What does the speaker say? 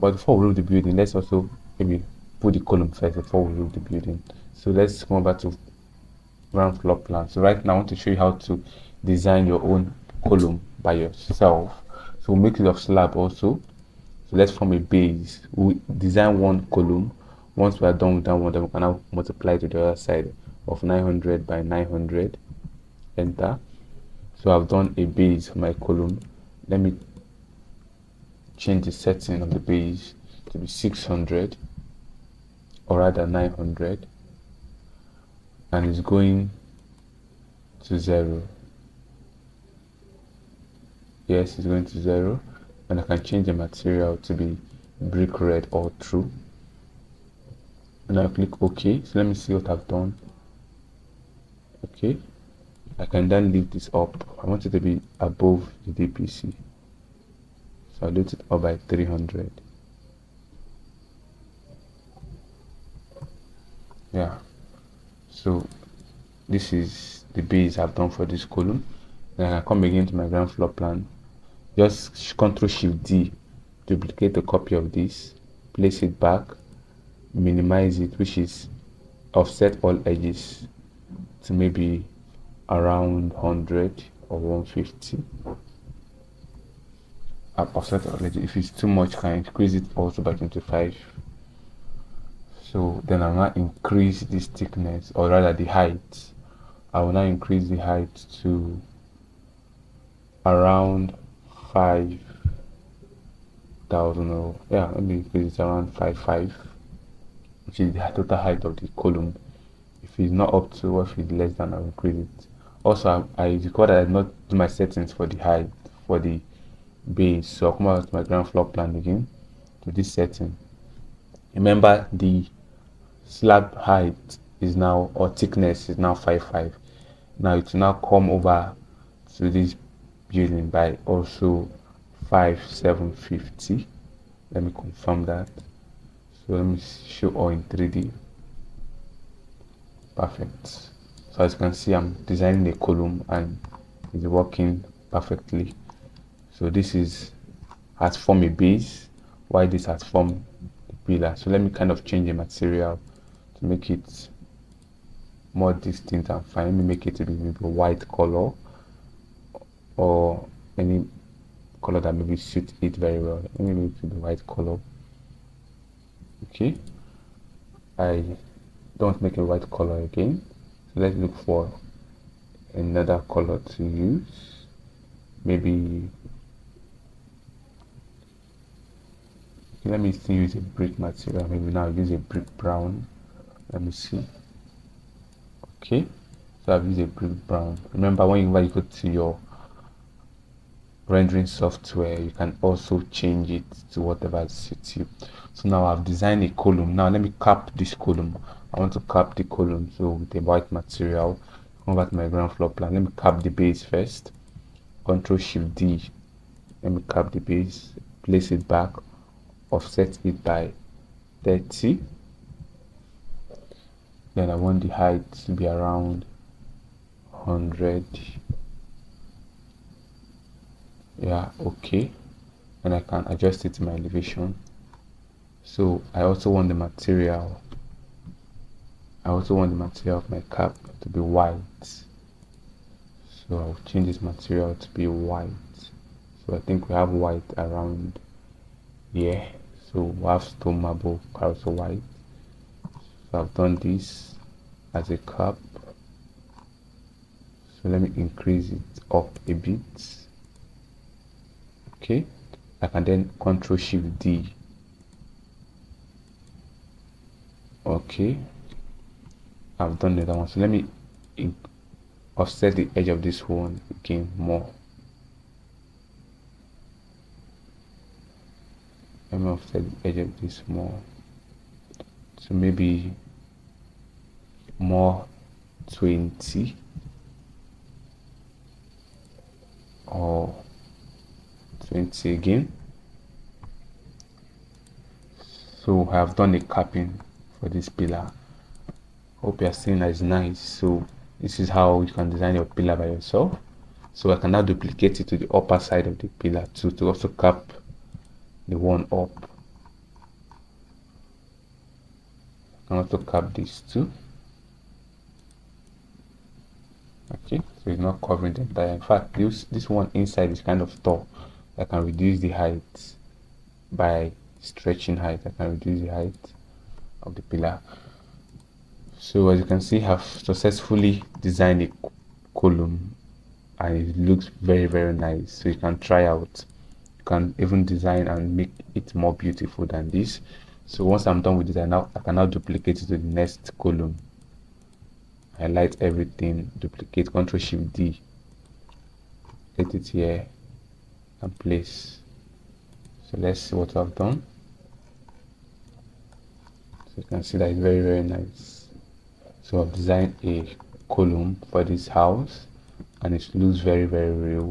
But before we roof the building, let's also maybe put the column first before we roof the building. So let's come over to ground floor plan. So right now I want to show you how to design your own column by yourself. So we'll make it of slab also. So let's form a base. We design one column. Once we are done with that one, then we can now multiply to the other side of 900 by 900. Enter. So I've done a base for my column. Let me change the setting of the base to be 600, or rather 900, and it's going to 0. Yes, it's going to 0, and I can change the material to be brick red or true, and I'll click OK. So let me see what I've done. Okay, I can then lift this up. I want it to be above the DPC, so I'll lift it up by 300. Yeah, so this is the base I've done for this column. Then I can come again to my ground floor plan, just Ctrl Shift D, duplicate a copy of this, place it back, minimize it, which is offset all edges to maybe around 100 or 150. Offset all edges. If it's too much, I can increase it also by 25. So then I'll now increase this thickness, or rather the height. I will now increase the height to around 5,000, or yeah, let me increase it around 5,500, which is the total height of the column. If it's not up to, or if it's less than, I'll increase it. Also, I recall that I did not do my settings for the height for the base, so I'll come out to my ground floor plan again to this setting. Remember, the slab height is now, or thickness is now 5,500. Now it will now come over to this building by also 5,750. Let me confirm that. So let me show all in 3D. Perfect. So as you can see, I'm designing a column and it's working perfectly. So this has formed a base, while this has formed the pillar. So let me kind of change the material to make it more distinct and fine. Let me make it to be maybe a white color, or any color that maybe suits it very well. Let me make it to be white color. Okay, I don't make a white color again, so let's look for another color to use. Maybe let me still use a brick material. Maybe now use a brick brown. Let me see. Okay, so I've used a brick brown. Remember, whenever you go to your rendering software, you can also change it to whatever suits you. So now I've designed a column. Now let me cap this column. I want to cap the column, so with a white material. Come back to my ground floor plan. Let me cap the base first. Ctrl Shift D. Let me cap the base, place it back, offset it by 30. Then I want the height to be around 100. Yeah, okay. And I can adjust it to my elevation. So I also want the material. Of my cap to be white. So I'll change this material to be white. So I think we have white around here. So we have stone marble, also white. So I've done this as a cap. So let me increase it up a bit. Okay, I can then Ctrl Shift D. Okay, I've done the other one. So let me offset the edge of this one again more. Let me offset the edge of this more. So maybe more 20 or 20 again. So I have done a capping for this pillar. Hope you are seeing that it's nice. So this is how you can design your pillar by yourself. So I can now duplicate it to the upper side of the pillar to also cap the one up. can also cap this too. Okay, so it's not covering the entire. In fact, this one inside is kind of tall. I can reduce the height by stretching height. I can reduce the height of the pillar. So as you can see, I've successfully designed a column and it looks very, very nice. So you can try out. You can even design and make it more beautiful than this. So once I'm done with this, I can now duplicate it to the next column. Highlight everything, duplicate, Ctrl Shift D, get it here and place. So let's see what I've done. So you can see that it's very, very nice. So I've designed a column for this house and it looks very, very real.